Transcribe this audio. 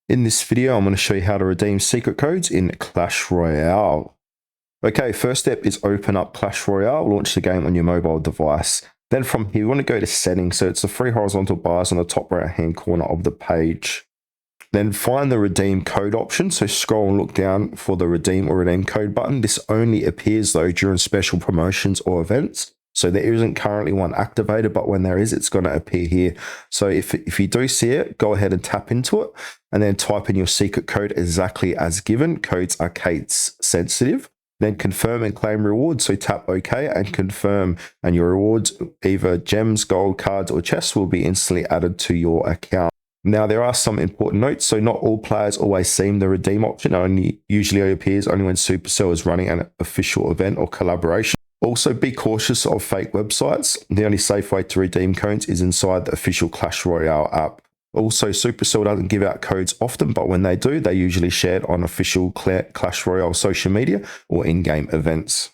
In this video, I'm going to show you how to redeem secret codes in Clash Royale. Okay, first step is open up Clash Royale, launch the game on your mobile device. Then from here, you want to go to settings. So it's the three horizontal bars on the top right hand corner of the page. Then find the redeem code option. So scroll and look down for the redeem or redeem code button. This only appears though during special promotions or events. So there isn't currently one activated, but when there is, it's going to appear here. So if you do see it, go ahead and tap into it and then type in your secret code exactly as given. Codes are case sensitive. Then confirm and claim rewards. So tap OK and confirm, and your rewards, either gems, gold, cards, or chests, will be instantly added to your account. Now, there are some important notes. So not all players always see the redeem option. Usually appears only when Supercell is running an official event or collaboration. Also, be cautious of fake websites. The only safe way to redeem codes is inside the official Clash Royale app. Also, Supercell doesn't give out codes often, but when they do, they're usually shared on official Clash Royale social media or in-game events.